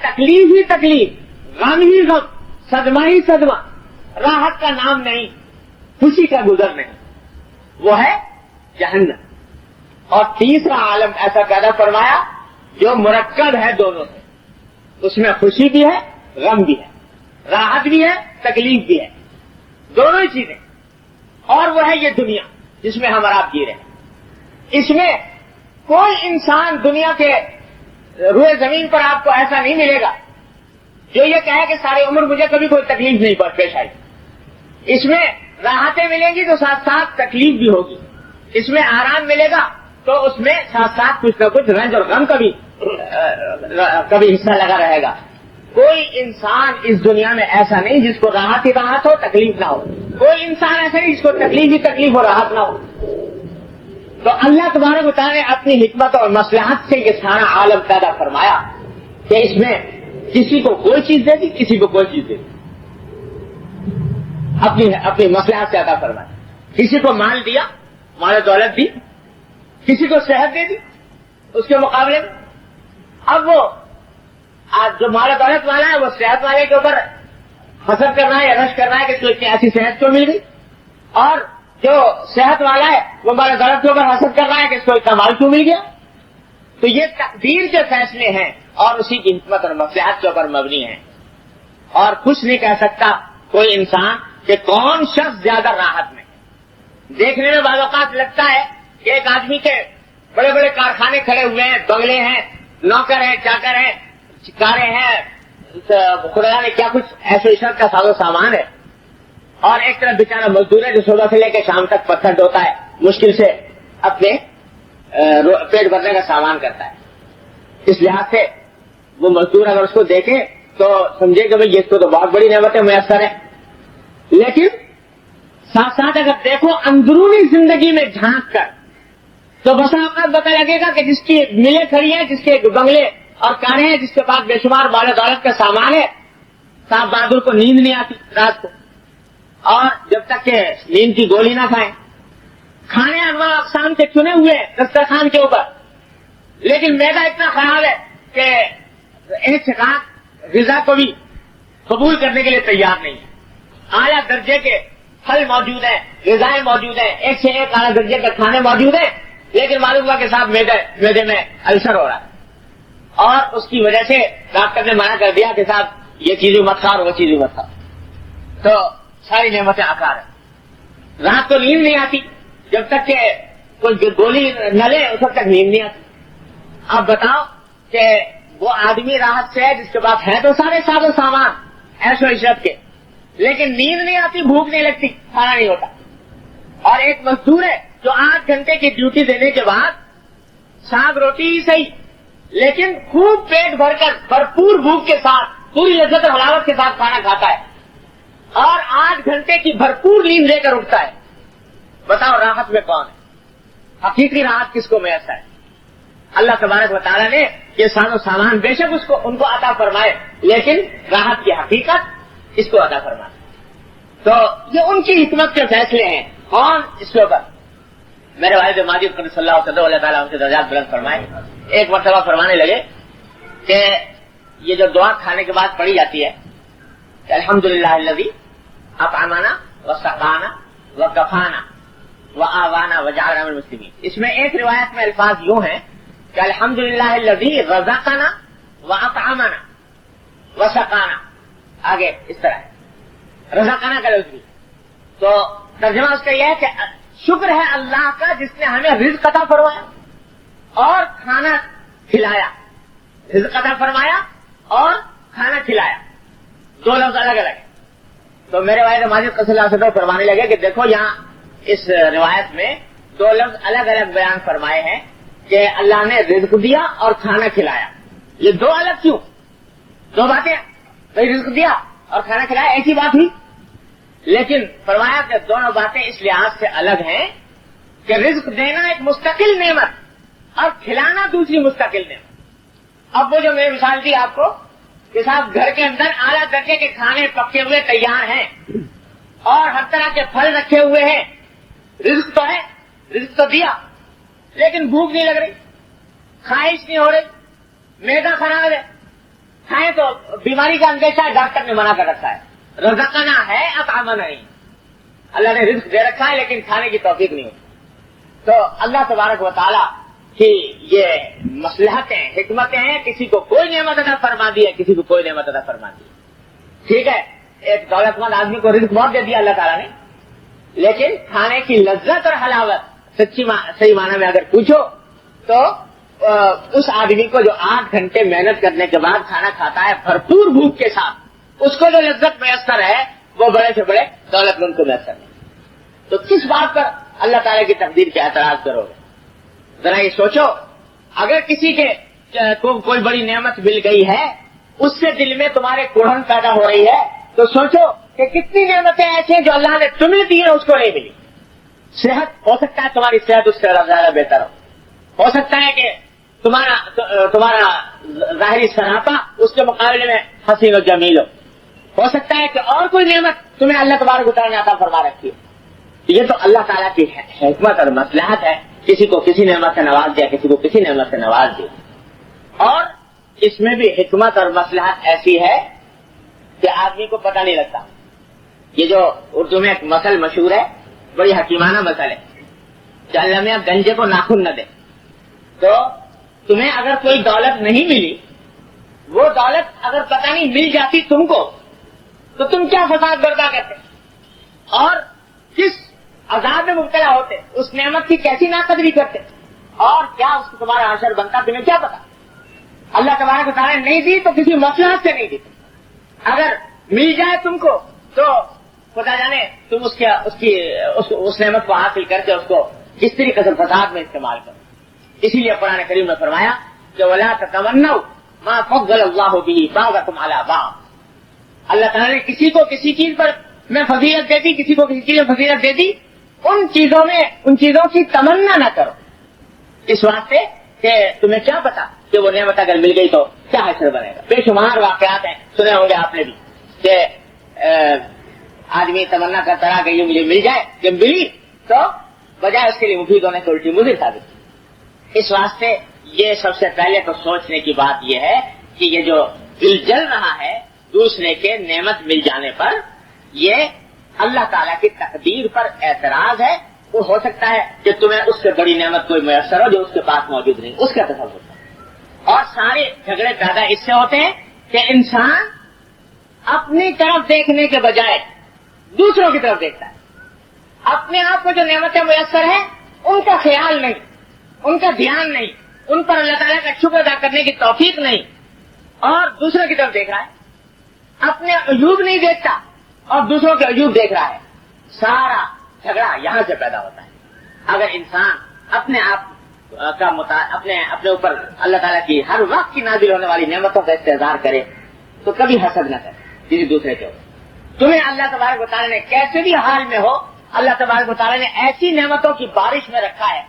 تکلیف ہی تکلیف، غم ہی غم، صدمہ ہی صدمہ، راحت کا نام نہیں، خوشی کا گزر نہیں، وہ ہے جہنم۔ اور تیسرا عالم ایسا پیدا فرمایا جو مرکب ہے دونوں سے، اس میں خوشی بھی ہے، غم بھی ہے، راحت بھی ہے، تکلیف بھی ہے، دونوں ہی چیزیں۔ اور وہ ہے یہ دنیا جس میں ہم اور آپ جی رہے ہیں۔ اس میں کوئی انسان دنیا کے روئے زمین پر آپ کو ایسا نہیں ملے گا جو یہ کہے کہ ساری عمر مجھے کبھی کوئی تکلیف نہیں پیش آئی۔ اس میں راحتیں ملیں گی تو ساتھ ساتھ تکلیف بھی ہوگی، اس میں آرام ملے گا تو اس میں ساتھ ساتھ کچھ نہ کچھ رنج اور غم کبھی حصہ لگا رہے گا۔ کوئی انسان اس دنیا میں ایسا نہیں جس کو راحت ہی راحت ہو، تکلیف نہ ہو، کوئی انسان ایسا نہیں جس کو تکلیف ہی تکلیف ہو، راحت نہ ہو۔ تو اللہ تبارک و تعالیٰ نے اپنی حکمت اور مصلحت سے یہ سارا عالم پیدا فرمایا کہ اس میں کسی کو کوئی چیز دے دی، کسی کو کوئی چیز دے دی، اپنی مصلحت سے عطا فرمایا۔ کسی کو مال دیا، مال و دولت دی، کسی کو صحت دے دی، اس کے مقابلے میں اب وہ جو مال و دولت والا ہے وہ صحت والے کے اوپر حسد کرنا ہے یا رش کرنا ہے کہ تو اتنی ایسی صحت کیوں مل گئی، اور جو صحت والا ہے وہ مال و دولت کے اوپر حسد کر رہا ہے کہ اس کو اتنا مال کیوں مل گیا۔ تو یہ تقدیر کے فیصلے ہیں اور اسی کی حکمت اور مصلحت کے اوپر مبنی ہیں، اور کچھ نہیں کہہ سکتا کوئی انسان کہ کون شخص زیادہ راحت میں ہے۔ دیکھنے میں بعض اوقات لگتا ہے کہ ایک آدمی کے بڑے بڑے کارخانے کھڑے ہوئے ہیں، بنگلے ہیں، نوکر ہیں، چاکر ہیں، کاریں ہیں، خدا نے کیا کچھ ایسے عشرت کا ساز و سامان ہے، اور ایک طرف بیچارہ مزدور ہے جو صبح سے لے کے شام تک پتھر ڈھوتا ہے، مشکل سے اپنے پیٹ بھرنے کا سامان کرتا ہے۔ اس لحاظ سے وہ مزدور اگر اس کو دیکھے تو سمجھے کہ بھائی اس کو تو بہت بڑی نعمتیں میسر ہے، لیکن ساتھ ساتھ اگر دیکھو اندرونی زندگی میں جھانک کر تو بسا اوقات پتہ لگے گا کہ جس کی ملیں کھڑی ہیں، جس کے بنگلے اور کاریں ہیں، جس کے پاس بے شمار مال و دولت کا سامان ہے، صاحب بہادر کو نیند نہیں آتی رات کو، اور جب تک کہ نیند کی گولی نہ کھائیں، کھانے انواع اقسام سے چنے ہوئے دسترخوان کے اوپر، لیکن میدا اتنا خراب ہے کہ ایک چکاک غذا کو بھی قبول کرنے کے لیے تیار نہیں ہے۔ اعلیٰ درجے کے پھل موجود ہیں، غذائیں موجود ہیں، ایک سے ایک اعلیٰ درجے کے کھانے موجود ہیں، لیکن معلوم ہوا کے ساتھ میدے میں السر ہو رہا ہے، اور اس کی وجہ سے ڈاکٹر نے منع کر دیا کہ صاحب یہ چیزیں مت کھاؤ، وہ چیزیں مت کھاؤ، تو ساری نعمتیں آکار ہیں۔ رات کو نیند نہیں آتی، جب تک کہ کوئی گولی نہ لے اس وقت تک نیند نہیں آتی۔ اب بتاؤ کہ وہ آدمی راحت سے ہے جس کے پاس ہے تو سارے ساز و سامان ایش و عشرت کے، لیکن نیند نہیں آتی، بھوک نہیں لگتی، کھانا نہیں ہوتا۔ اور ایک مزدور ہے جو 8 گھنٹے کی ڈیوٹی دینے کے بعد ساگ روٹی ہی صحیح لیکن خوب پیٹ بھر کر بھرپور بھوک کے ساتھ پوری لذت اور حلاوت کے ساتھ کھانا کھاتا ہے، اور 8 گھنٹے کی بھرپور نیند لے کر اٹھتا ہے۔ بتاؤ راحت میں کون ہے؟ حقیقی راحت کس کو میسر ہے؟ اللہ تبارک و تعالیٰ نے یہ ساز و سامان بے شک ان کو عطا فرمائے، لیکن راحت کی حقیقت اس کو عطا فرمائے۔ تو یہ ان کی حکمت کے فیصلے ہیں۔ کون اس کے اوپر؟ میرے والد ماجد صلی اللہ علیہ وسلم اللہ تعالیٰ ان کے درجات بلند فرمائے، ایک مرتبہ فرمانے لگے کہ یہ جو دعا کھانے کے بعد پڑھی جاتی ہے کہ الحمدللہ الذی اطعمنا وسقانا وکفانا وآوانا وجعلنا من المسلمین، اس میں ایک روایت میں الفاظ یوں ہیں کہ الحمدللہ الذی رزقنا واطعمنا وسقانا، آگے اس طرح ہے رزقنا کا لفظ بھی، تو ترجمہ اس کا یہ ہے کہ شکر ہے اللہ کا جس نے ہمیں رزق عطا فرمایا اور کھانا کھلایا، رزق عطا فرمایا اور کھانا کھلایا، دو لفظ الگ الگ ہیں۔ تو میرے والد ماجد صلی اللہ علیہ وسلم فرمانے لگے کہ دیکھو یہاں اس روایت میں 2 لفظ الگ الگ بیان فرمائے ہیں کہ اللہ نے رزق دیا اور کھانا کھلایا، یہ 2 الگ کیوں؟ 2 باتیں، بھائی رزق دیا اور کھانا کھلایا ایسی بات ہی، لیکن فرمایا کہ دونوں باتیں اس لحاظ سے الگ ہیں کہ رزق دینا ایک مستقل نعمت اور کھلانا دوسری مستقل نعمت۔ اب وہ جو میں نے مثال دی آپ کو کہ صاحب گھر کے اندر اعلیٰ درجے کے کھانے پکے ہوئے تیار ہیں اور ہر طرح کے پھل رکھے ہوئے ہیں، رزق تو ہے، رزق تو دیا، لیکن بھوک نہیں لگ رہی، خواہش نہیں ہو رہی، معدہ خراب ہے، کھائیں تو بیماری کا اندیشہ ہے، ڈاکٹر نے منع کر رکھا ہے. رزقنا ہے اطعمنا نہیں. اللہ نے رزق دے رکھا ہے لیکن کھانے کی توفیق نہیں ہوتی. تو اللہ تبارک و تعالیٰ کی یہ مصلحتیں حکمتیں ہیں. کسی کو کوئی نعمت عطا فرما دی ہے، کسی کو کوئی نعمت عطا فرما دی ہے. ٹھیک ہے، ایک دولت مند آدمی کو رزق بہت دے دیا اللہ تعالیٰ نے، لیکن کھانے کی لذت اور حلاوت صحیح معنی میں اگر پوچھو تو اس آدمی کو جو 8 گھنٹے محنت کرنے کے بعد کھانا کھاتا ہے بھرپور بھوک کے ساتھ، اس کو جو لذت میسر ہے وہ بڑے سے بڑے دولت مند کو میسر نہیں. تو کس بات پر اللہ تعالیٰ کی تقدیر پہ اعتراض کرو گے؟ ذرا یہ سوچو. اگر کسی کے کوئی بڑی نعمت مل گئی ہے، اس سے دل میں تمہارے کڑھن پیدا ہو رہی ہے، تو سوچو کہ کتنی نعمتیں ایسی ہیں جو اللہ نے تمہیں دی ہیں اس کو نہیں ملی. صحت، ہو سکتا ہے تمہاری صحت اس سے زیادہ بہتر ہو سکتا ہے کہ تمہارا ظاہری سراپا اس کے مقابلے میں حسین و جمیل ہو سکتا ہے کہ اور کوئی نعمت تمہیں اللہ تبارک و تعالیٰ نے عطا فرما رکھی ہے. یہ تو اللہ تعالیٰ کی حکمت اور مصلحت ہے. کسی کو کسی نعمت سے نواز دیا، کسی کو کسی نعمت سے نواز دیا. اور اس میں بھی حکمت اور مصلحت ایسی ہے کہ آدمی کو پتہ نہیں لگتا. یہ جو اردو میں ایک مثل مشہور ہے، بڑی حکیمانہ مثل ہے کہ اللہ میاں گنجے کو ناخن نہ دے. تو تمہیں اگر کوئی دولت نہیں ملی، وہ دولت اگر پتہ نہیں مل جاتی تم کو، تو تم کیا فساد برپا کرتے اور کس عذاب میں مبتلا ہوتے، اس نعمت کی کیسی ناقدری کرتے، اور کیا اس کو تمہارا اثر بنتا، تمہیں کیا پتا. اللہ تبارک و تعالیٰ نے نہیں دی تو کسی مصلحت سے نہیں دی. اگر مل جائے تم کو تو خدا جانے تم اس نعمت کو حاصل کر کے اس کو کس طریقے سے فساد میں استعمال کرو. اسی لیے قرآن کریم نے فرمایا کہ وَلَا تَتَمَنَّوْا مَا فَضَّلَ اللَّهُ بِهِ بَعْضَكُمْ عَلَىٰ بَعْضٍ. اللہ تعالیٰ نے کسی کو کسی چیز پر میں فضیلت دے دی، کسی کو کسی چیز میں فضیلت دے دی، ان چیزوں کی تمنا نہ کرو، اس واسطے کہ تمہیں کیا پتا کہ وہ نعمت اگر مل گئی تو کیا حشر بنے گا. بے شمار واقعات ہیں، سنے ہوں گے آپ نے بھی کہ آدمی تمنا کرتا رہا کہ یہ مجھے مل جائے، جب ملی تو بجائے اس کے لیے مفید ہونے سے الٹی مضر ثابت. اس واسطے یہ سب سے پہلے تو سوچنے کی بات یہ ہے کہ یہ جو دل جل رہا ہے دوسرے کے نعمت مل جانے پر، یہ اللہ تعالیٰ کی تقدیر پر اعتراض ہے. وہ ہو سکتا ہے کہ تمہیں اس سے بڑی نعمت کوئی میسر ہو جو اس کے پاس موجود نہیں، اس کا تصور ہوتا ہے. اور سارے جھگڑے پیدا اس سے ہوتے ہیں کہ انسان اپنی طرف دیکھنے کے بجائے دوسروں کی طرف دیکھتا ہے. اپنے آپ کو جو نعمتیں میسر ہیں ان کا خیال نہیں، ان کا دھیان نہیں، ان پر اللہ تعالیٰ کا شکر ادا کرنے کی توفیق نہیں، اور دوسروں کی طرف دیکھ رہا ہے. اپنے عیوب نہیں دیکھتا اور دوسروں کے عیوب دیکھ رہا ہے. سارا جھگڑا یہاں سے پیدا ہوتا ہے. اگر انسان اپنے آپ کا اپنے اوپر اللہ تعالیٰ کی ہر وقت کی نازل ہونے والی نعمتوں کا استحضار کرے تو کبھی حسد نہ کرے کسی دوسرے کے اوپر. تمہیں اللہ تبارک و تعالیٰ نے کیسے بھی حال میں ہو، اللہ تبارک و تعالیٰ نے ایسی نعمتوں کی بارش میں رکھا ہے،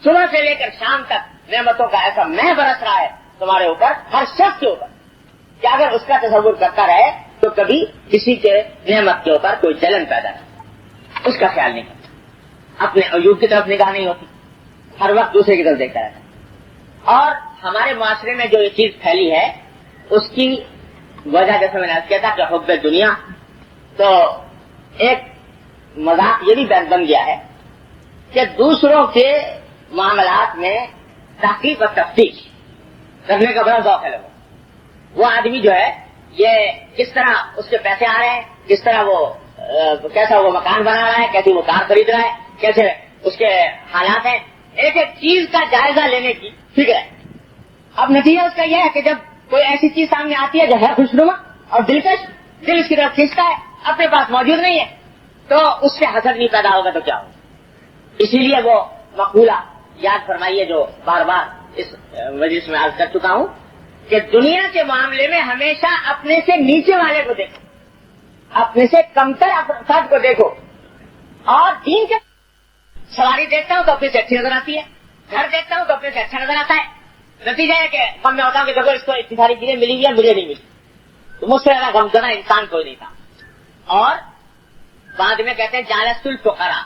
صبح سے لے کر شام تک نعمتوں کا ایسا مہ برس رہا ہے تمہارے اوپر، ہر شخص کے اوپر، کہ اگر اس کا تصور کرتا رہے تو کبھی کسی کے نعمت کے اوپر کوئی جلن پیدا نہیں، اس کا خیال نہیں کرتا، اپنے عیوب کی طرف نگاہ نہیں ہوتی، ہر وقت دوسرے کی طرف دیکھتا رہتا. اور ہمارے معاشرے میں جو یہ چیز پھیلی ہے اس کی وجہ جیسے میں نے کیا تھا کہ حب دنیا، تو ایک مذاق یہ بھی بن گیا ہے کہ دوسروں کے معاملات میں تحقیق اور تفتیش کرنے کا بڑا ذوق ہے لوگوں. وہ آدمی جو ہے یہ کس طرح اس کے پیسے آ رہے ہیں، کس طرح کیسا وہ مکان بنا رہا ہے، کیسی وہ کار خرید رہا ہے، کیسے اس کے حالات ہیں، ایک ایک چیز کا جائزہ لینے کی فکر ہے. اب نتیجہ اس کا یہ ہے کہ جب کوئی ایسی چیز سامنے آتی ہے جو ہے خوشنما اور دلکش، دل اس کی طرف کھینچتا ہے، اپنے پاس موجود نہیں ہے، تو اس سے حسد نہیں پیدا ہوگا تو کیا ہوگا. اسی لیے وہ مقولہ یاد فرمائیے جو بار بار اس مجلس میں عرض کر چکا ہوں کہ دنیا کے معاملے میں ہمیشہ اپنے سے نیچے والے کو دیکھو، اپنے سے کمتر افراد کو دیکھو. اور دین کے سواری دیکھتا ہوں تو اپنے سے اچھی نظر آتی ہے، گھر دیکھتا ہوں تو اپنے سے اچھا نظر آتا ہے. نتیجہ ہے کہ میں ہوتا ہوں کہ دیکھو اس کو اتنی ساری چیزیں ملی یا مجھے نہیں ملی، تو مجھ سے زیادہ غمزدہ انسان کوئی نہیں تھا. اور بعد میں کہتے ہیں جالست الفقراء،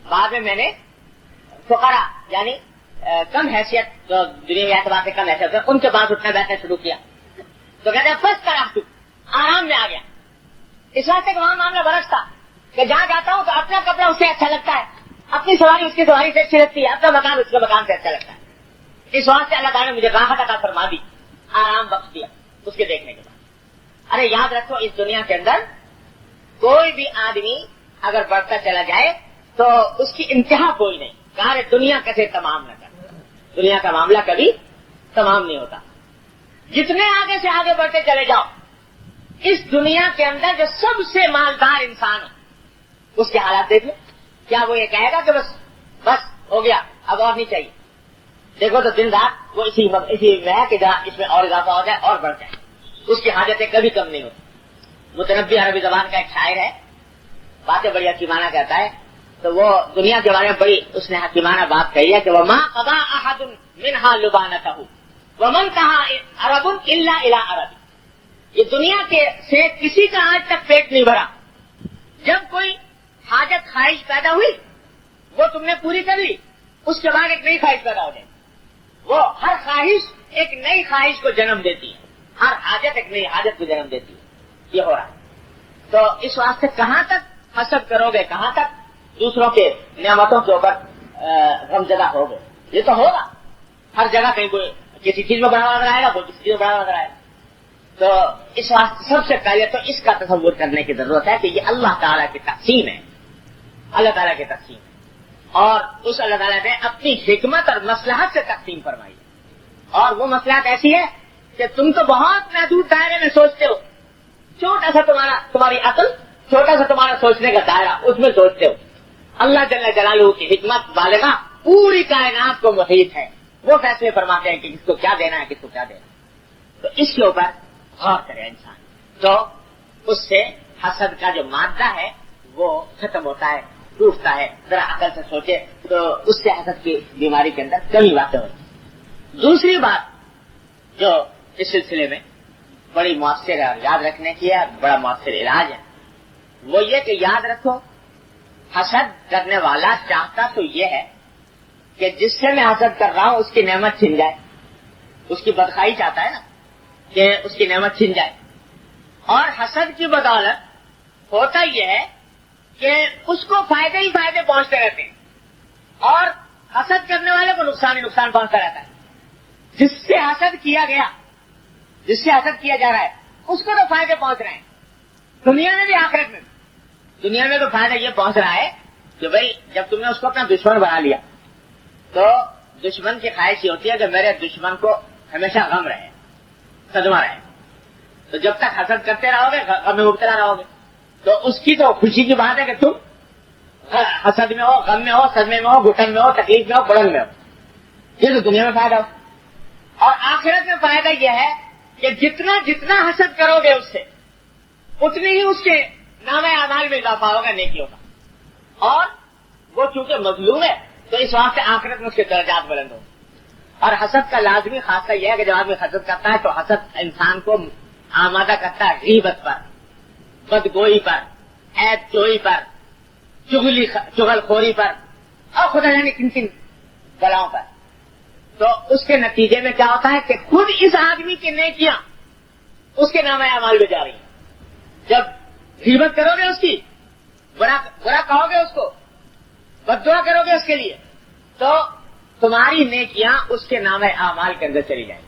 بعد میں نے فقراء یعنی کم حیثیت، جو دنیا اعتبار سے کم حیثیت ہے، ان کے پاس اٹھنا بیٹھنا شروع کیا. تو کہتے ہیں بس کرا تو آرام میں آ گیا. اس واسطے کہ وہاں معاملہ برعکس تھا کہ جہاں جاتا ہوں تو اپنا کپڑا اس سے اچھا لگتا ہے, اپنی سواری اس کی سواری سے اچھی لگتی ہے, اپنا مکان اس کے مکان سے اچھا لگتا ہے. اس واسطے اللہ تعالیٰ نے مجھے راحت عطا فرما دی, آرام بخش دیا اس کے دیکھنے کے بعد. ارے یاد رکھو اس دنیا کے اندر کوئی بھی آدمی اگر بڑھتا چلا جائے تو اس کی انتہا کوئی نہیں. کہاں دنیا کیسے تمام نہ کر, دنیا کا معاملہ کبھی تمام نہیں ہوتا. جتنے آگے سے آگے بڑھتے چلے جاؤ, اس دنیا کے اندر جو سب سے مالدار انسان ہے اس کے حالات دیکھ لو. کیا وہ یہ کہے گا کہ بس ہو گیا اب اور نہیں چاہیے؟ دیکھو تو دن رات وہ اسی میں ہے کہ اس میں اور اضافہ ہو جائے اور بڑھ جائے. اس کی حاجتیں کبھی کم نہیں ہوتی. متنبی عربی زبان کا ایک شاعر ہے, باتیں بڑی حکیمانہ کہتا ہے. تو وہ دنیا کے بارے میں بڑی اس نے حکیمانہ بات کہی ہے کہ وہ ماں قضا احد منہا لبانتہ ومن کہا عرب الا الى عرب. یہ دنیا کے سے کسی کا آج تک پیٹ نہیں بھرا. جب کوئی حاجت خواہش پیدا ہوئی وہ تم نے پوری کر لی, اس کے بعد ایک نئی خواہش پیدا ہو جائے. وہ ہر خواہش ایک نئی خواہش کو جنم دیتی ہے, ہر حاجت ایک نئی حاجت کو جنم دیتی ہے. یہ ہو رہا ہے. تو اس واسطے کہاں تک حسد کرو گے, کہاں تک دوسروں کے نعمتوں کے اوپر غمزدہ ہو گئے؟ یہ تو ہوگا ہر جگہ, کہیں کوئی کسی چیز میں بڑھاوا نظر آئے گا, کوئی کسی چیز میں بڑھاوا نظر آئے گا. تو اس واسطے سب سے پہلے تو اس کا تصور کرنے کی ضرورت ہے کہ یہ اللہ تعالیٰ کی تقسیم ہے, اللہ تعالیٰ کی تقسیم ہے, اور اس اللہ تعالیٰ نے اپنی حکمت اور مصلحت سے تقسیم فرمائی. اور وہ مصلحت ایسی ہے کہ تم تو بہت محدود دائرے میں سوچتے ہو, چھوٹا سا تمہاری عقل, چھوٹا سا تمہارا سوچنے کا دائرہ, اس میں سوچتے ہو. اللہ جل جلالہ کی حکمت بالغہ پوری کائنات کو محیط ہے, وہ فیصلے فرماتے ہیں کہ کس کو کیا دینا ہے, کس کو کیا دینا ہے. تو اس کے اوپر غور کرے انسان, تو اس سے حسد کا جو مادہ ہے وہ ختم ہوتا ہے, ٹوٹتا ہے. ذرا عقل سے سوچے تو اس سے حسد کی بیماری کے اندر کمی واقع ہوتی. دوسری بات جو اس سلسلے میں بڑی مؤثر ہے اور یاد رکھنے کی ہے, بڑا مؤثر علاج ہے, وہ یہ کہ یاد رکھو حسد کرنے والا چاہتا تو یہ ہے کہ جس سے میں حسد کر رہا ہوں اس کی نعمت چھن جائے. اس کی بدخائی چاہتا ہے نا کہ اس کی نعمت چھن جائے. اور حسد کی بدولت ہوتا یہ ہے کہ اس کو فائدے ہی فائدے پہنچتے رہتے ہیں, اور حسد کرنے والے کو نقصان ہی نقصان پہنچتا رہتا ہے. جس سے حسد کیا گیا, جس سے حسد کیا جا رہا ہے, اس کو تو فائدے پہنچ رہے ہیں, دنیا میں بھی آخرت میں بھی. دنیا میں تو فائدہ یہ پہنچ رہا ہے کہ بھئی جب تم نے اس کو اپنا دشمن بنا لیا تو دشمن کی خواہش یہ ہوتی ہے کہ میرے دشمن کو ہمیشہ غم رہے, صدمہ رہے. تو جب تک حسد کرتے رہو گے, غم میں مبتلا رہو گے, تو اس کی تو خوشی کی بات ہے کہ تم حسد میں ہو, غم میں ہو, صدمے میں ہو, گھٹن میں ہو, تکلیف میں ہو, پڑن میں ہو. یہ تو دنیا میں فائدہ ہو. اور آخرت میں فائدہ یہ ہے کہ جتنا جتنا حسد کرو گے اس سے اتنی ہی اس کے نام اعمال میں اضافہ ہوگا, نیکیوں کا. اور وہ چونکہ مظلوم ہے تو اس واسطے آخرت میں اس کے درجات بلند ہوں. اور حسد کا لازمی خاصہ یہ ہے کہ جب آدمی حسد کرتا ہے تو حسد انسان کو آمادہ کرتا ہے غیبت پر, بدگوئی پر, عیب جوئی پر, چغل خوری پر, اور خدا جانے کن کن بلاؤں پر. تو اس کے نتیجے میں کیا ہوتا ہے کہ خود اس آدمی کی نیکیاں اس کے نام اعمال میں جا رہی ہیں. جب غیبت کرو گے اس کی, برا کہو گے اس کو, بددعا کرو گے اس کے لیے, تو تمہاری نیکیاں اس کے نام اعمال کے اندر چلی جائیں.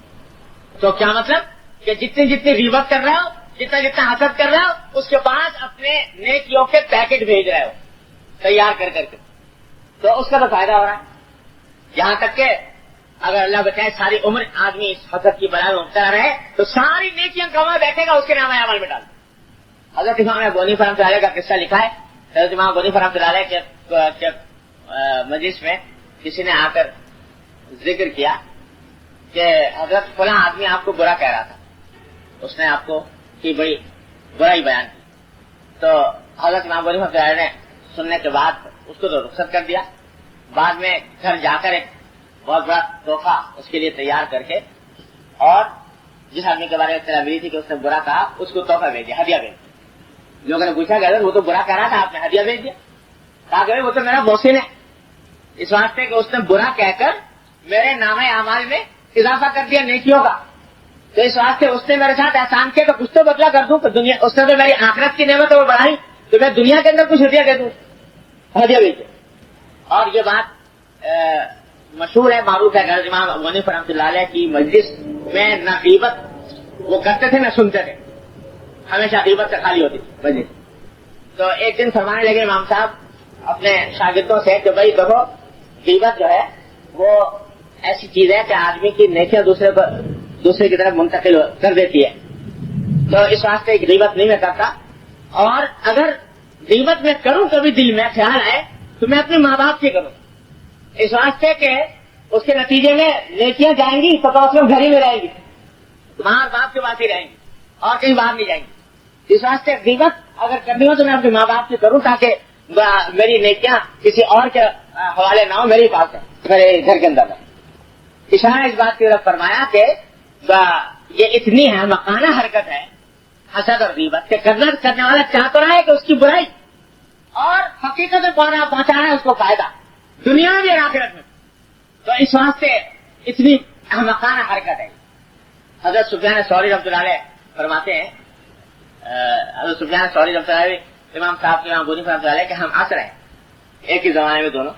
تو کیا مطلب کہ جتنی جتنی غیبت کر رہے ہو, جتنا جتنا حسد کر رہے ہو, اس کے پاس اپنے نیکیوں کے پیکٹ بھیج رہے ہو تیار کر کر کے, تو اس کا تو فائدہ ہو رہا ہے. یہاں تک کہ اگر اللہ بچائے ساری عمر آدمی اس حسد کی بلا میں مبتلا رہے تو ساری نیکیاں کما بیٹھے گا, اس کے نام عمل میں ڈال. حضرت امام غنی فرحمۃ اللہ علیہ کا قصہ لکھا ہے. حضرت امام غنی فرحمۃ اللہ علیہ کے مجلس میں کسی نے آ کر ذکر کیا کہ حضرت فلاں آدمی آپ کو برا کہہ رہا تھا, اس نے آپ کو کی بڑی برائی بیان کی. تو حضرت امام غنی فرحمۃ اللہ علیہ نے سننے کے بعد اس کو تو رخصت کر دیا. بعد میں گھر جا کر ایک بہت بڑا تحفہ اس کے لیے تیار کر کے, اور جس آدمی کے بارے میں اطلاع ملی تھی کہ اس نے برا کہا اس کو تحفہ بھیج دیا, ہدیہ بھیج دیا. لوگوں نے پوچھا کہ وہ تو برا کہہ رہا تھا, آپ نے ہدیہ بھیج دیا. کہا کہ وہ تو میرا محسن ہے, اس واسطے کہ اس نے برا کہہ کر میرے نام اعمال میں اضافہ کر دیا نیکیوں کا. تو اس واسطے اس نے میرے ساتھ احسان کیا تو کچھ تو بدلا کر دوں. دنیا اس نے تو میری آخرت کی نعمت وہ بڑھائی تو میں دنیا کے اندر کچھ ہدیہ دے دوں, ہدیہ بھیجے. اور یہ بات مشہور ہے, معروف ہے. امام ابو حنیفہ رحمۃ اللہ علیہ کی مجلس میں نہ غیبت وہ کرتے تھے نہ سنتے تھے, ہمیشہ غیبت سے خالی ہوتی تھی مجلس. تو ایک دن فرمانے لگے امام صاحب اپنے شاگردوں سے کہ بھائی دیکھو غیبت جو ہے وہ ایسی چیز ہے کہ آدمی کی نیکیاں دوسرے کی طرف منتقل کر دیتی ہے, تو اس واسطے غیبت نہیں میں کرتا. اور اگر غیبت میں کروں کبھی دل میں خیال آئے تو میں اپنے ماں باپ سے کروں, اس واسطے کہ اس کے نتیجے میں نیکیاں جائیں گی تو اس میں گھر ہی میں رہیں گی, ماں اور باپ کے پاس ہی رہیں گی اور کہیں باہر نہیں جائیں گی. اس واسطے غیبت اگر کرنی ہو تو میں اپنے ماں باپ سے کروں تاکہ میری نیکیاں کسی اور کے حوالے نہ ہو, میرے پاس ہے, میرے گھر کے اندر ہے. اشارہ اس بات کی طرف فرمایا کہ یہ اتنی ہے مکانہ حرکت ہے حسد اور غیبت کہ کرنے والا چاہ تو رہا ہے کہ اس کی برائی اور حقیقت میں پہنچانا ہے اس کو فائدہ دنیا میں اور آخرت میں. تو اس واسطے اتنی احمقانہ حرکت ہے. حضرت سفیان ثوری رحمۃ اللہ علیہ فرماتے ہیں, حضرت سفیان ثوری رحمۃ اللہ علیہ امام صاحب کے امام ابو حنیفہ رحمۃ اللہ علیہ کہ ہم عصر ہیں, ایک ہی زمانے میں دونوں